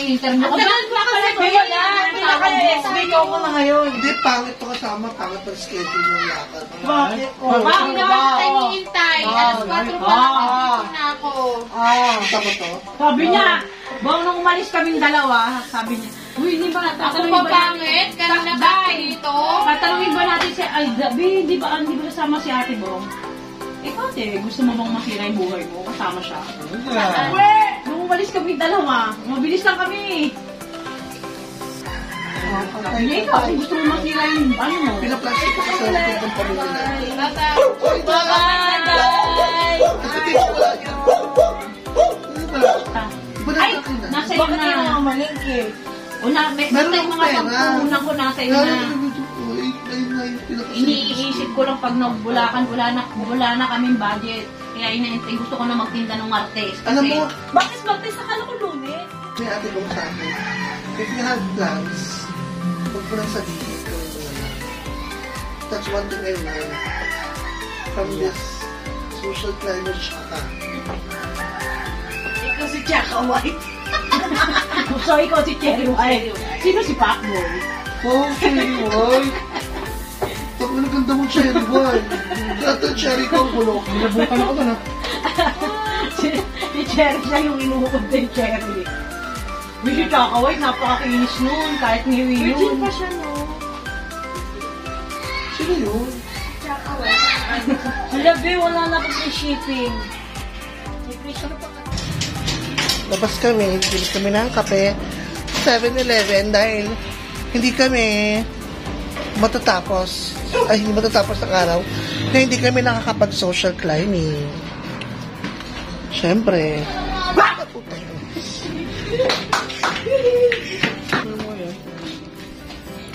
interview ko. Tagal pa kasi wala. Pinaka-SB ko na ngayon. Hindi, pangit pa kasama, pangit pa schedule ng lakad. Bakit? Bakit naman tayo hihintay? Alas 4 pa lang na ako. Tama to? Sabi niya, bang nung umalis kaming dalawa, sabi niya, uy, hindi ba natin? Ako pa pangit? Kanina ba dito? Tatanungin ba natin si Aldabi, hindi ba kasama si Ate Bong? Ate, gusto mo bang masira yung buhay mo? Kasama siya. Nung umalis kami dalawa, mabilis lang kami. Sabi niya, ikaw, kung gusto mo masira yung ano mo. Pinaplastic ko sa likod ng pamilya natin. Bye-bye! Ay, nasa iyo na. Bakit yung malingki? Basta yung mga pagpunan ko nasa iyo na. Iniisip ko lang pag nagbulakan, wala na kaming budget. Kaya gusto ko na magtinda ng Martes. Alam mo, bakit Martes? Akala ko Lunes. may ate kong sa akin. If you have plans, huwag mo lang sabihin ko yung mga lang. That's one thing I learned from this social climate shaka. Ikaw si Chaka White. So, ikaw si Cherry White. Sino si Pacboy? Oh, Cherry White! Tapos naganda mo Cherry White. Dati Cherry ko, bulok. Binabukan ako na. Si Cherry siya yung inuukod din Cherry. Si Chaka White, napakakinis nun. Kahit ngiwi yun. Virgin pa siya, no? Sino yun? Chaka White. Labi, wala na pa sa shipping. Labas kami, bili kami ng kape 7-Eleven dahil hindi kami matatapos ng araw na hindi kami nakakapag-social climbing. Siyempre. Bakit?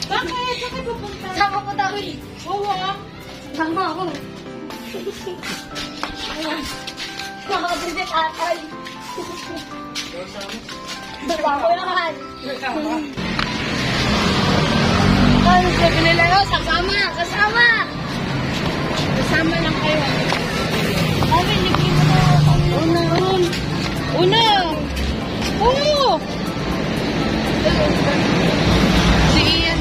Bakit pupunta? Sama ko daw eh. Oo. Sama ako. Sama ko din atay. Bago naman. Ay, sabi nila yun, kasama lang kayo. Ay, naging mo na. Una. Oo. Si Ian.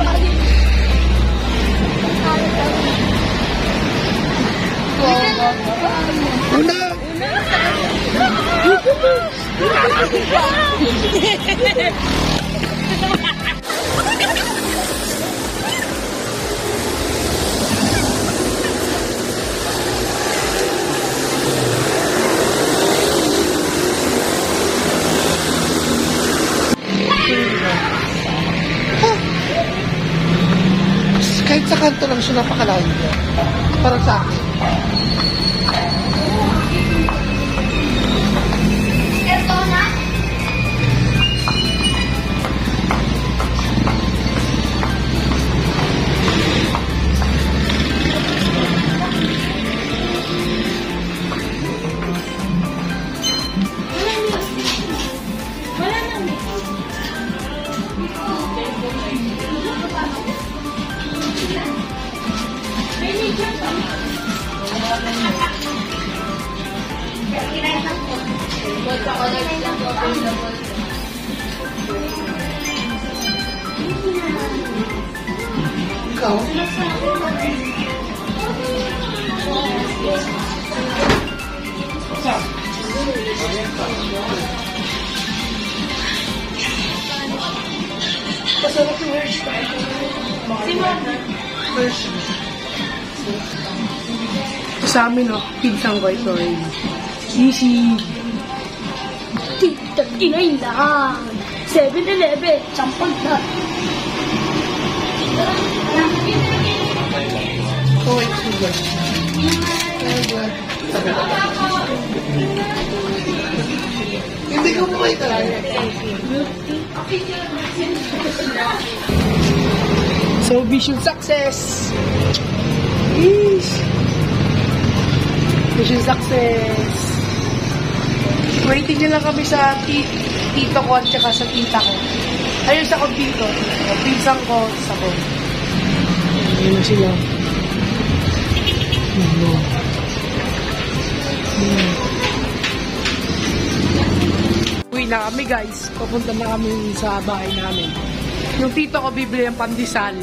Una! Kahit sa kanto lang siya napakalayo niya. Para sa akin. Ito na? Wala na. Ikaw? Masarap yung hairstyle. Sa amin, no, pinsang ko ito eh. Easy. Tita, kinay lang. 7-Eleven, sampag na. Oh, wait, sugar. Hindi ko mo kayo talaga. So, mission success. Yes. Mission success. Waiting nyo lang kami sa tito ko at saka sa tita ko. Ayun sa dito. Pinsang ko sa ko. Ayun na sila. Uwi na kami guys. Papunta na kami sa bahay namin. Yung tito ko bibili ng pandesal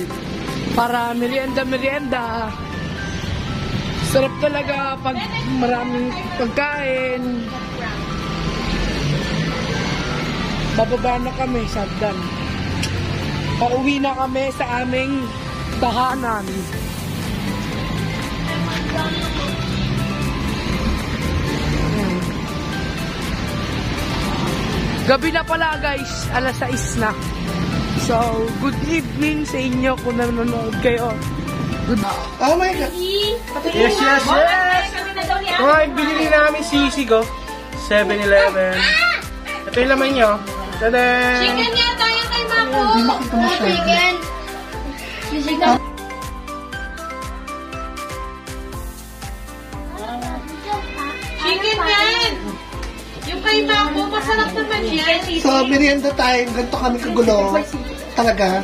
para merienda. Sarap talaga pag maraming pagkain. Bababa na kami sa hagdan. Pauwi na kami sa aming tahanan. Gabi na pala guys, alas 6 na. So, good evening sa inyo kung nanonood kayo. Oh my God! Yes! Oh, binili namin sisig, oh. 7-Eleven. Ito yung laman nyo. Tada! Chicken yata yung kay Mako. Hindi makita masyado. Chicken. Chicken yan. Yung kay Mako, masarap naman yan. So, merienda time. Ganito kami kagulo. Talaga.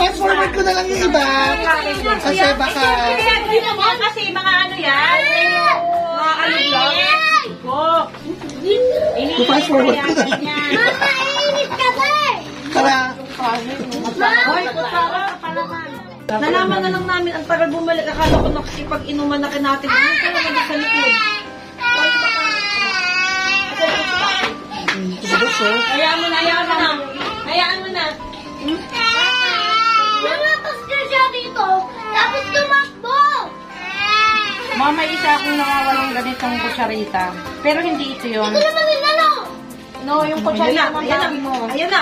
Fast forward ko na lang yung iba. Kasi baka... Kasi mga ano yan? Mga ano lang? Fast forward ko na lang. Mama, init ka ba? Tara. Nalaman na lang namin ang tagal bumalik. Akala ko nakikipag-inuman na natin. Ano ka naman sa likod? Hayaan mo na. Hayaan mo na. Nalapas ka siya dito, tapos tumakbo. Mama, isa akong nawawalang ganitong kutsarita. Pero hindi ito yun. Ito naman yung lalo. No, yung kutsarita mo. Ayan na.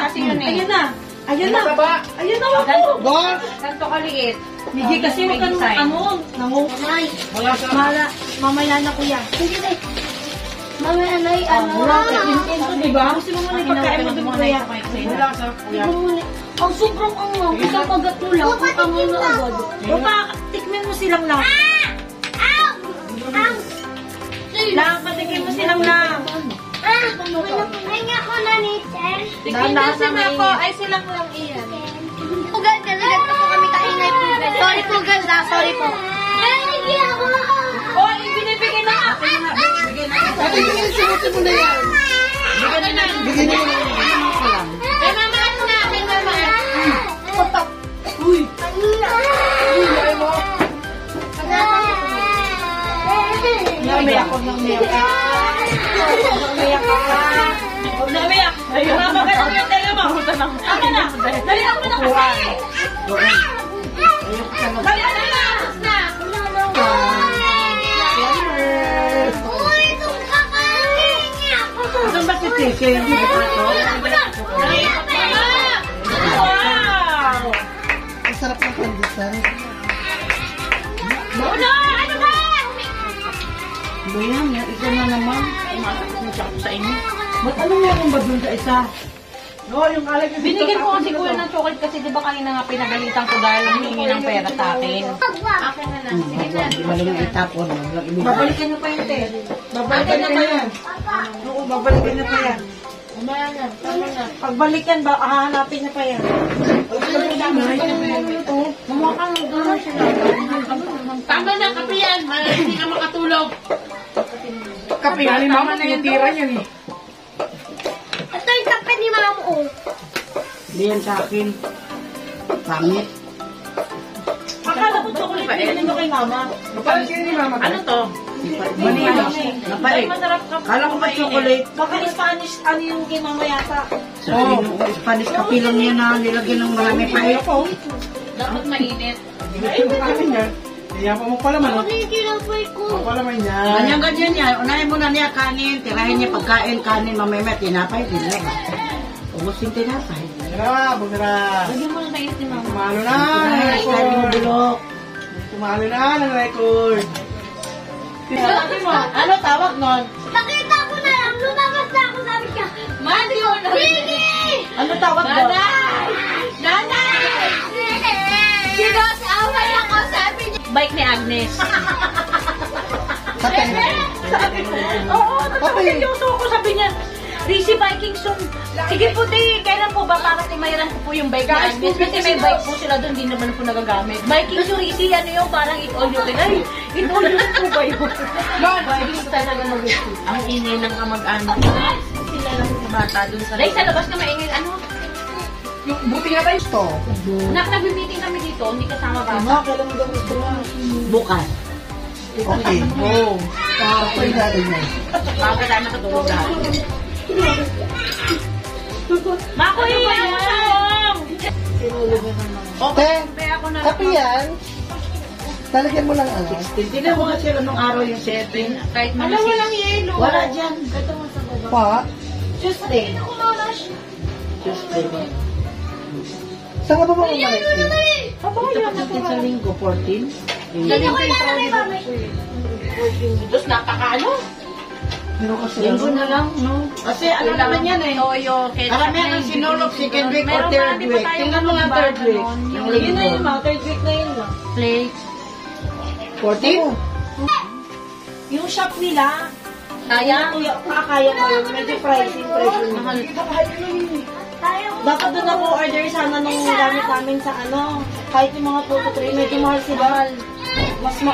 Kasi yun eh. Ayan na. Boss! Ganito kaliit. Hindi kasi wag ka nung Mamay. mamaya na kuya. Mamaya na Diba? Gusto mo muna ipagkain mo dun kuya. Ang sobrang angaw. Isang kagat mo lang. Kung angaw na agad. Baka tikmin mo silang lang. Patikin mo silang lang. Hinga ko na ni Sir. Nasa Ako ay silang lang iyan. Pugal, dalagat po kami kaingay po. Sorry po, ganda. Sorry po. Hindi ako. Oh, ibinibigay na ako. Ate, sinutin mo na yan. Bigyan niyo na yan. Ay, mama, ano na? Ay, mama. Uy! Namiyak ko nang miyak. Namiyak ka. Huwag na umiyak. Mama ka lang yung tayo mo. Ako na. Dali ako na kasi. Dali ako na. Uy, itong kakain niya. Saan ba si Tike? Hindi ba ito? Wow! Ang sarap ng pandesal. Ano? Ano ba? Ba yan? Isa na naman. Umasok ko sa inyo. Ba't ano meron ba dun sa isa? No, yung alay yung Binigyan ko kasi kuya ng chocolate kasi di ba kanina nga pinagalitan ko dahil ang hingi ng pera sa akin. Akin na lang. Sige na. Babalikan niyo pa yun, te. Babalikan na pa yan. Oo, babalikan niyo pa yan. Tama na. Tama na. Pagbalikan ba, hahanapin niyo pa yan. Mukha kang gano'n sila. Tama na, kape yan. Hindi ka makatulog. Kape nga ni mama na yung tira niyan eh. Ito yung kape ni mama ko. Hindi yan sa akin. Pangit. Akala ko chocolate binili mo kay mama. Parang sino ni mama? Ano to? Manila. Napait. Masarap ka. Kala ko ba chocolate? Baka Spanish, ano yung kay mama yata? Sa Spanish kapilong niya na nilagyan ng marami pait. Dapat mainit. Kaya pa mo pala man. Ano yung kinapay ko? Pala man niya. Ganyan niya. Unahin mo na niya kanin. Tirahin niya pagkain, kanin, mamaya tinapay. Tinapay. Ubus yung tinapay. Tara, bugara. Lagyan mo na tayo ni mama. Tumalo na. Ay, sabi mo bulok. Tumalo na ng record. Sabi mo, ano tawag nun? Nakita ko na lang. Lumabas na ako. Sabi niya, Mati ko na. Sige! Ano tawag doon? Nanay! Sinasaway ako. Sabi niya. Bike ni Agnes. Kape. Sabi ko, oo, Okay. yung ko, sabi niya, Rizzy Viking soon. Sige po, te, kailan po ba para kumayaran ko po yung bike Guys, namin? Kasi may bike po sila doon, di naman po nagagamit. Viking so Rizzy, ano yung parang it all you can. Ay, it all you can po ba yun? Ma'am, Viking talaga mag-gusto. Ang ingay ng kamag-anak. Sila lang yung bata dun sa... Dahil sa labas na maingay, ano? yung buti nga tayo. Ito. Nag-meeting kami dito, hindi kasama ba? Kailan mo daw gusto mo? Bukas. Okay. Oh. Pwede natin yan. Bago tayo matutulog lahat. Mako, iyan mo lang! Okay. Kape yan. Talagyan mo lang ano. Tignan mo nga sila nung araw yung setting. Kahit mga Alam mo lang yelo. Wala dyan. Pa? Tuesday. Tuesday ba? Saan ka ba mga malaki? Ito kasi sa linggo, 14. Galing ko yung travel ko eh. Tapos napaka-ano? Pero kasi Linggo na lang, no? Kasi ano naman yan eh. Toyo, ketchup. Karamihan ang sinulog second week or third week. Tingnan mo nga third week. Yung Yun na linggo. yun, mga third week na yun. Flakes. 14? Yung shop nila, kaya mo yun, medyo pricing. Mahal. Dapat doon ako order sana nung gamit namin sa ano, kahit yung mga 2 to 3, medyo mahal sila.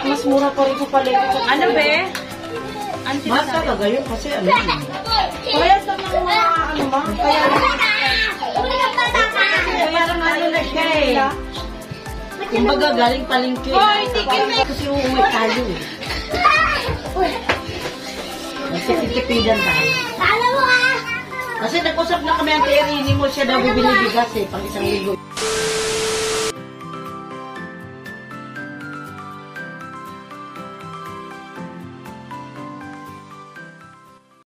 Mas mura pa rin sa palengke. Ano be? Ano Mahal sinasabi? talaga yun kasi ano yun. Kaya sa mga ano ma, kaya Kaya nga ano na siya eh. Kumbaga galing palengke. Kasi uuwi tayo eh. Kasi titipidan tayo. Kasi nag-usap na kami ang Terini mo siya daw bibili bigas eh, pang isang linggo.